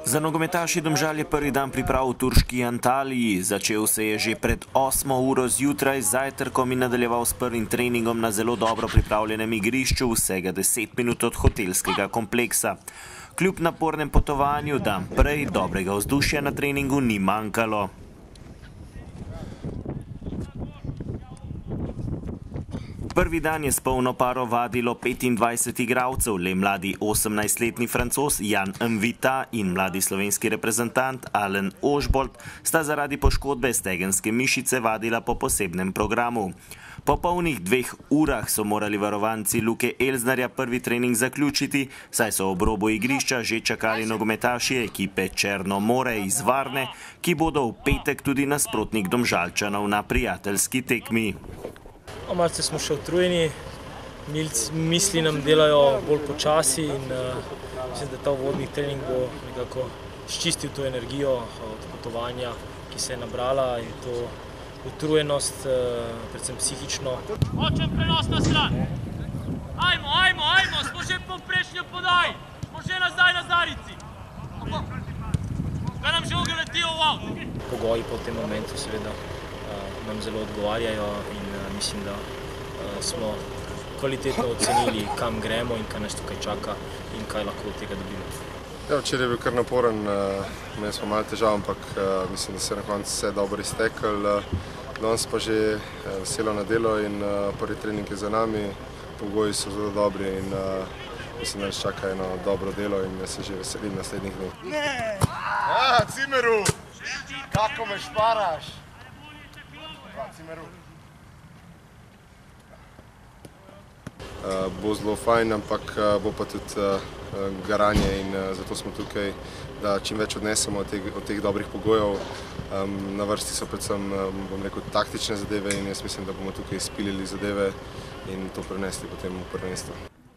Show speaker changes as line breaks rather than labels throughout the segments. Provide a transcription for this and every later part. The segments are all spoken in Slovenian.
Za nogometaši Domžal je prvi dan priprav v turški Antaliji. Začel se je že pred 8 uro zjutraj z zajtrkom in nadaljeval s prvim treningom na zelo dobro pripravljenem igrišču, vsega 10 minut od hotelskega kompleksa. Kljub napornem potovanju dan prej dobrega vzdušja na treningu ni manjkalo. Prvi dan je s polno paro vadilo 25 igralcev, le mladi 18-letni Francoz Jan M'Vita in mladi slovenski reprezentant Alen Ožbolt sta zaradi poškodbe stegenske mišice vadila po posebnem programu. Po polnih 2 urah so morali varovanci Luke Elznarja prvi trening zaključiti, saj so ob robu igrišča že čakali nogometaši ekipe Črno more iz Varne, ki bodo v petek tudi nasprotnik Domžalčanov na prijateljski tekmi.
Malce smo še utrujeni, misli nam delajo bolj počasi in mislim, da ta uvodni trening bo nekako ščistil to energijo od potovanja, ki se je nabrala, in to utrujenost, predvsem psihično.
Hočem prenos na stran! Ajmo, smo že poprečnjo podaj! Smo že nazaj na Zarici! Kaj nam že letijo v avto?
Pogoji po tem momentu seveda nam zelo odgovarjajo in mislim, da smo kvalitetno ocenili, kam gremo in kaj nas tukaj čaka in kaj lahko od tega dobimo.
Ja, včeraj je bil kar naporen, imeli smo malo težav, ampak mislim, da se je na koncu vse dobro izteklo. Danes pa že veselo na delo in prvi trening je za nami, pogoji so zelo dobri in mislim, da nas čaka eno dobro delo in se že veselim naslednjih dni.
Cimeru, kako me šparaš? Cimeru.
Bo zelo fajn, ampak bo pa tudi garanje in zato smo tukaj, da čim več odnesemo od teh dobrih pogojev. Na vrsti so predvsem, bom rekel, taktične zadeve in jaz mislim, da bomo tukaj izpilili zadeve in to prenesli potem v prvenstvo.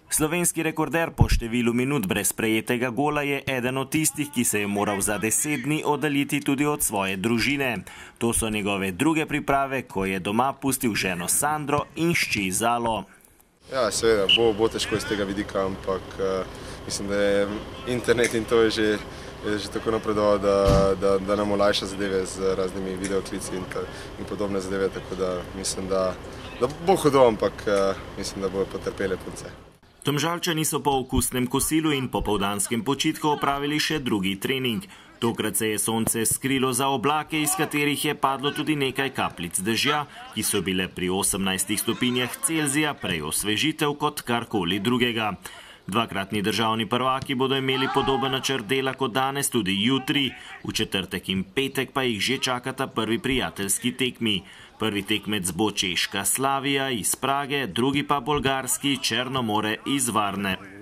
Slovenski rekorder po številu minut brez prejetega gola je eden od tistih, ki se je moral za 10 dni oddaljiti tudi od svoje družine. To so njegove druge priprave, ko je doma pustil ženo Sandro in hči Zalo.
Ja, seveda, bo težko iz tega vidika, ampak mislim, da je internet in to je že tako napredoval, da nam olajša zadeve z raznimi videoklici in podobne zadeve, tako da mislim, da bo hudo, ampak mislim, da bojo potrpele punce.
Domžalčani so po okusnem kosilu in popoldanskem počitku opravili še drugi trening. Tokrat se je sonce skrilo za oblake, iz katerih je padlo tudi nekaj kapljic dežja, ki so bile pri 18 stopinjah Celzija prej osvežitev kot karkoli drugega. Dvakratni državni prvaki bodo imeli podoben načrt dela kot danes tudi jutri. V četrtek in petek pa jih že čakata prvi prijateljski tekmi. Prvi tekmec bo češka Slavija iz Prage, drugi pa bolgarski Črno more iz Varne.